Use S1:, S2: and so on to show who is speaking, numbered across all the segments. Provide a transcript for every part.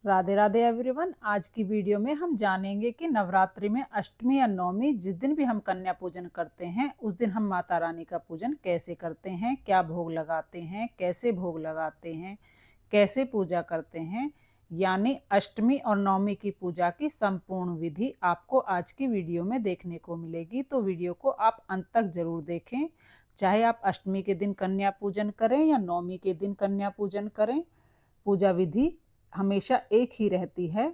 S1: Radhe Radhe everyone. आज की video में हम जानेंगे कि नवरात्रि में अष्टमी या नवमी जिस दिन भी हम कन्या पूजन करते हैं उस दिन हम माता रानी का पूजन कैसे करते हैं, क्या भोग लगाते हैं, कैसे भोग लगाते हैं, कैसे पूजा करते हैं। यानी अष्टमी और नवमी की पूजा की संपूर्ण विधि आपको आज की वीडियो में देखने को मिलेगी। तो वीडियो को आप अंत तक जरूर देखें। चाहे आप अष्टमी के दिन कन्या पूजन करें या नवमी के दिन कन्या पूजन करें, पूजा विधि हमेशा एक ही रहती है।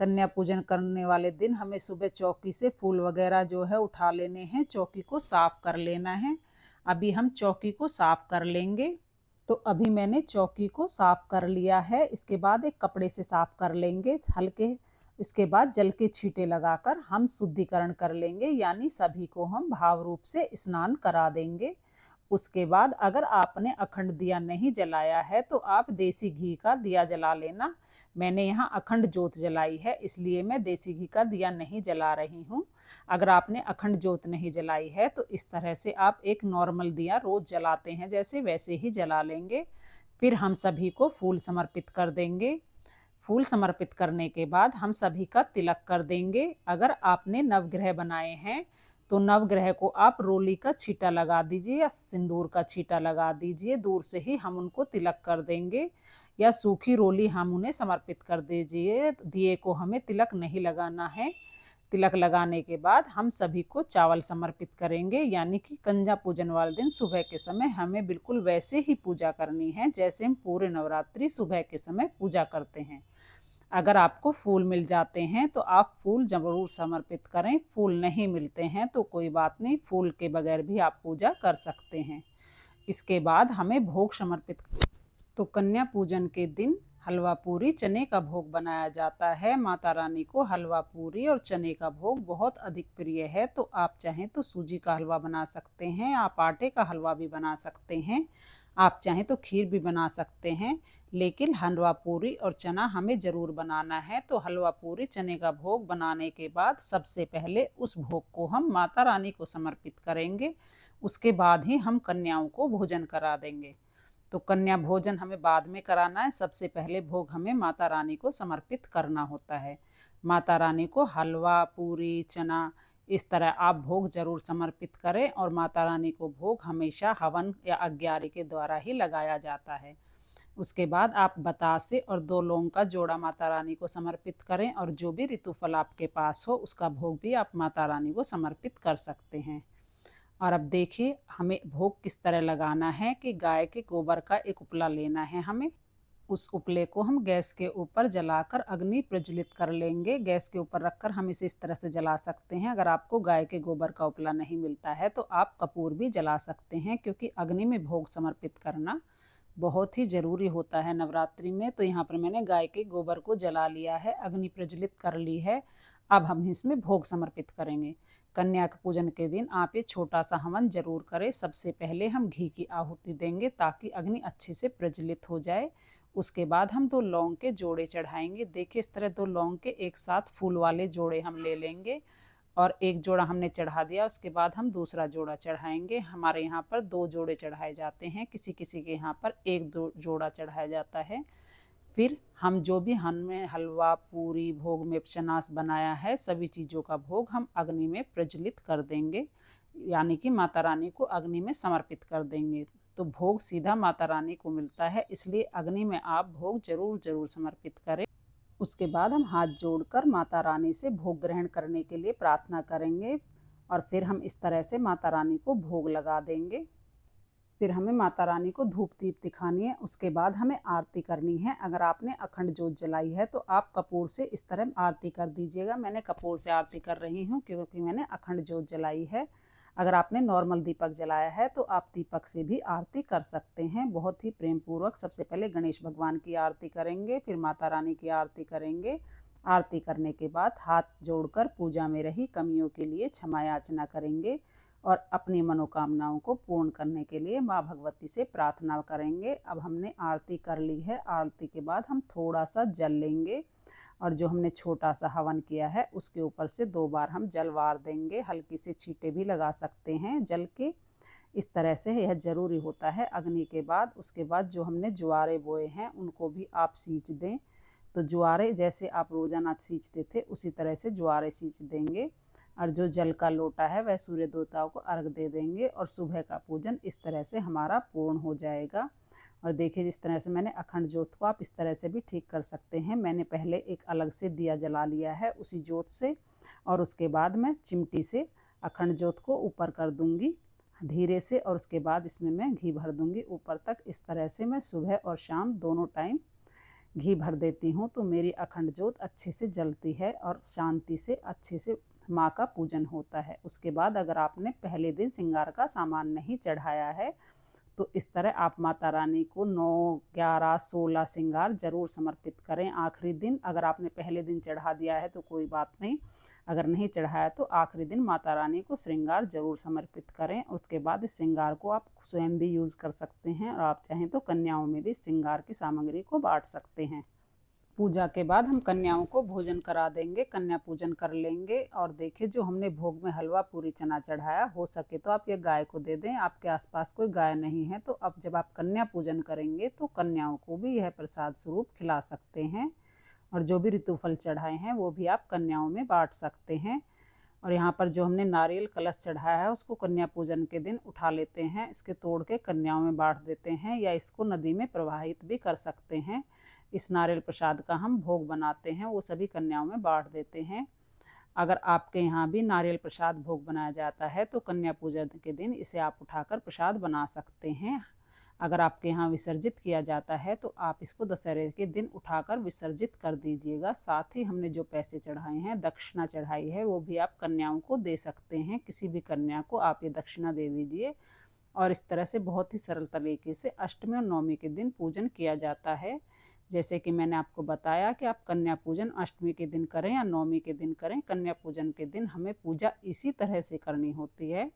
S1: कन्या पूजन करने वाले दिन हमें सुबह चौकी से फूल वगैरह जो है उठा लेने हैं, चौकी को साफ कर लेना है। अभी हम चौकी को साफ कर लेंगे। तो अभी मैंने चौकी को साफ कर लिया है। इसके बाद एक कपड़े से साफ कर लेंगे हल्के। इसके बाद जल के छींटे लगाकर हम शुद्धिकरण कर लेंगे, यानी सभी को हम भाव रूप से स्नान करा देंगे। उसके बाद अगर आपने अखंड दिया नहीं जलाया है तो आप देसी घी का दिया जला लेना। मैंने यहाँ अखंड जोत जलाई है, इसलिए मैं देसी घी का दिया नहीं जला रही हूँ। अगर आपने अखंड जोत नहीं जलाई है तो इस तरह से आप एक नॉर्मल दिया रोज जलाते हैं जैसे वैसे ही जला लेंगे। फिर हम सभी को फूल समर्पित कर देंगे। फूल समर्पित करने के बाद हम सभी का तिलक कर देंगे। अगर आपने नवग्रह बनाए हैं तो नवग्रह को आप रोली का छींटा लगा दीजिए या सिंदूर का छींटा लगा दीजिए। दूर से ही हम उनको तिलक कर देंगे या सूखी रोली हम उन्हें समर्पित कर दीजिए। दिए को हमें तिलक नहीं लगाना है। तिलक लगाने के बाद हम सभी को चावल समर्पित करेंगे, यानी कि कन्या पूजन वाले दिन सुबह के समय हमें बिल्कुल वैसे ही पूजा करनी है जैसे हम पूरे नवरात्रि सुबह के समय पूजा करते हैं। अगर आपको फूल मिल जाते हैं तो आप फूल जरूर समर्पित करें। फूल नहीं मिलते हैं तो कोई बात नहीं, फूल के बगैर भी आप पूजा कर सकते हैं। इसके बाद हमें भोग समर्पित। तो कन्या पूजन के दिन हलवा पूरी चने का भोग बनाया जाता है। माता रानी को हलवा पूरी और चने का भोग बहुत अधिक प्रिय है। तो आप चाहें तो सूजी का हलवा बना सकते हैं, आप आटे का हलवा भी बना सकते हैं, आप चाहें तो खीर भी बना सकते हैं। लेकिन हलवा पूरी और चना हमें ज़रूर बनाना है। तो हलवा पूरी चने का भोग बनाने के बाद सबसे पहले उस भोग को हम माता रानी को समर्पित करेंगे। उसके बाद ही हम कन्याओं को भोजन करा देंगे। तो कन्या भोजन हमें बाद में कराना है, सबसे पहले भोग हमें माता रानी को समर्पित करना होता है। माता रानी को हलवा पूरी चना इस तरह आप भोग जरूर समर्पित करें। और माता रानी को भोग हमेशा हवन या अग्यारी के द्वारा ही लगाया जाता है। उसके बाद आप बतासे और 2 लौंग का जोड़ा माता रानी को समर्पित करें। और जो भी ऋतुफल आपके पास हो उसका भोग भी आप माता रानी को समर्पित कर सकते हैं। और अब देखिए हमें भोग किस तरह लगाना है कि गाय के गोबर का एक उपला लेना है हमें। उस उपले को हम गैस के ऊपर जलाकर अग्नि प्रज्वलित कर लेंगे। गैस के ऊपर रखकर हम इसे इस तरह से जला सकते हैं। अगर आपको गाय के गोबर का उपला नहीं मिलता है तो आप कपूर भी जला सकते हैं, क्योंकि अग्नि में भोग समर्पित करना बहुत ही ज़रूरी होता है नवरात्रि में। तो यहाँ पर मैंने गाय के गोबर को जला लिया है, अग्नि प्रज्वलित कर ली है। अब हम इसमें भोग समर्पित करेंगे। कन्या के पूजन के दिन आप ये छोटा सा हवन जरूर करें। सबसे पहले हम घी की आहुति देंगे ताकि अग्नि अच्छे से प्रज्वलित हो जाए। उसके बाद हम 2 लौंग के जोड़े चढ़ाएंगे। देखिए इस तरह 2 लौंग के एक साथ फूल वाले जोड़े हम ले लेंगे। और एक जोड़ा हमने चढ़ा दिया, उसके बाद हम दूसरा जोड़ा चढ़ाएंगे। हमारे यहाँ पर 2 जोड़े चढ़ाए जाते हैं, किसी किसी के यहाँ पर 1 जोड़ा चढ़ाया जाता है। फिर हम जो भी हमने हलवा पूरी भोग में चनास बनाया है सभी चीज़ों का भोग हम अग्नि में प्रज्वलित कर देंगे, यानी कि माता रानी को अग्नि में समर्पित कर देंगे। तो भोग सीधा माता रानी को मिलता है, इसलिए अग्नि में आप भोग जरूर जरूर समर्पित करें। उसके बाद हम हाथ जोड़कर माता रानी से भोग ग्रहण करने के लिए प्रार्थना करेंगे। और फिर हम इस तरह से माता रानी को भोग लगा देंगे। फिर हमें माता रानी को धूप दीप दिखानी है। उसके बाद हमें आरती करनी है। अगर आपने अखंड जोत जलाई है तो आप कपूर से इस तरह आरती कर दीजिएगा। मैंने कपूर से आरती कर रही हूँ क्योंकि मैंने अखंड जोत जलाई है। अगर आपने नॉर्मल दीपक जलाया है तो आप दीपक से भी आरती कर सकते हैं। बहुत ही प्रेम पूर्वक सबसे पहले गणेश भगवान की आरती करेंगे, फिर माता रानी की आरती करेंगे। आरती करने के बाद हाथ जोड़कर पूजा में रही कमियों के लिए क्षमा याचना करेंगे और अपनी मनोकामनाओं को पूर्ण करने के लिए माँ भगवती से प्रार्थना करेंगे। अब हमने आरती कर ली है। आरती के बाद हम थोड़ा सा जल लेंगे और जो हमने छोटा सा हवन किया है उसके ऊपर से 2 बार हम जल वार देंगे। हल्की से छींटे भी लगा सकते हैं जल के। इस तरह से यह जरूरी होता है अग्नि के बाद। उसके बाद जो हमने ज्वारे बोए हैं उनको भी आप सींच दें। तो ज्वारे जैसे आप रोज़ाना सींचते थे उसी तरह से ज्वारे सींच देंगे। और जो जल का लोटा है वह सूर्य देवताओं को अर्घ दे देंगे और सुबह का पूजन इस तरह से हमारा पूर्ण हो जाएगा। और देखिए जिस तरह से मैंने अखंड जोत को आप इस तरह से भी ठीक कर सकते हैं। मैंने पहले एक अलग से दिया जला लिया है उसी जोत से, और उसके बाद मैं चिमटी से अखंड जोत को ऊपर कर दूंगी धीरे से, और उसके बाद इसमें मैं घी भर दूंगी ऊपर तक। इस तरह से मैं सुबह और शाम दोनों टाइम घी भर देती हूँ, तो मेरी अखंड जोत अच्छे से जलती है और शांति से अच्छे से माँ का पूजन होता है। उसके बाद अगर आपने पहले दिन श्रृंगार का सामान नहीं चढ़ाया है तो इस तरह आप माता रानी को 9, 11, 16 श्रृंगार जरूर समर्पित करें आखिरी दिन। अगर आपने पहले दिन चढ़ा दिया है तो कोई बात नहीं, अगर नहीं चढ़ाया तो आखिरी दिन माता रानी को श्रृंगार जरूर समर्पित करें। उसके बाद इस श्रृंगार को आप स्वयं भी यूज़ कर सकते हैं और आप चाहें तो कन्याओं में भी श्रृंगार की सामग्री को बांट सकते हैं। पूजा के बाद हम कन्याओं को भोजन करा देंगे, कन्या पूजन कर लेंगे। और देखिए जो हमने भोग में हलवा पूरी चना चढ़ाया, हो सके तो आप ये गाय को दे दें। आपके आसपास कोई गाय नहीं है तो अब जब आप कन्या पूजन करेंगे तो कन्याओं को भी यह प्रसाद स्वरूप खिला सकते हैं। और जो भी ऋतुफल चढ़ाए हैं वो भी आप कन्याओं में बांट सकते हैं। और यहाँ पर जो हमने नारियल कलश चढ़ाया है उसको कन्या पूजन के दिन उठा लेते हैं, इसके तोड़ के कन्याओं में बांट देते हैं, या इसको नदी में प्रवाहित भी कर सकते हैं। इस नारियल प्रसाद का हम भोग बनाते हैं, वो सभी कन्याओं में बांट देते हैं। अगर आपके यहाँ भी नारियल प्रसाद भोग बनाया जाता है तो कन्या पूजन के दिन इसे आप उठाकर प्रसाद बना सकते हैं। अगर आपके यहाँ विसर्जित किया जाता है तो आप इसको दशहरे के दिन उठाकर विसर्जित कर दीजिएगा। साथ ही हमने जो पैसे चढ़ाए हैं, दक्षिणा चढ़ाई है, वो भी आप कन्याओं को दे सकते हैं। किसी भी कन्या को आप ये दक्षिणा दे दीजिए। और इस तरह से बहुत ही सरल तरीके से अष्टमी और नवमी के दिन पूजन किया जाता है। जैसे कि मैंने आपको बताया कि आप कन्या पूजन अष्टमी के दिन करें या नवमी के दिन करें, कन्या पूजन के दिन हमें पूजा इसी तरह से करनी होती है।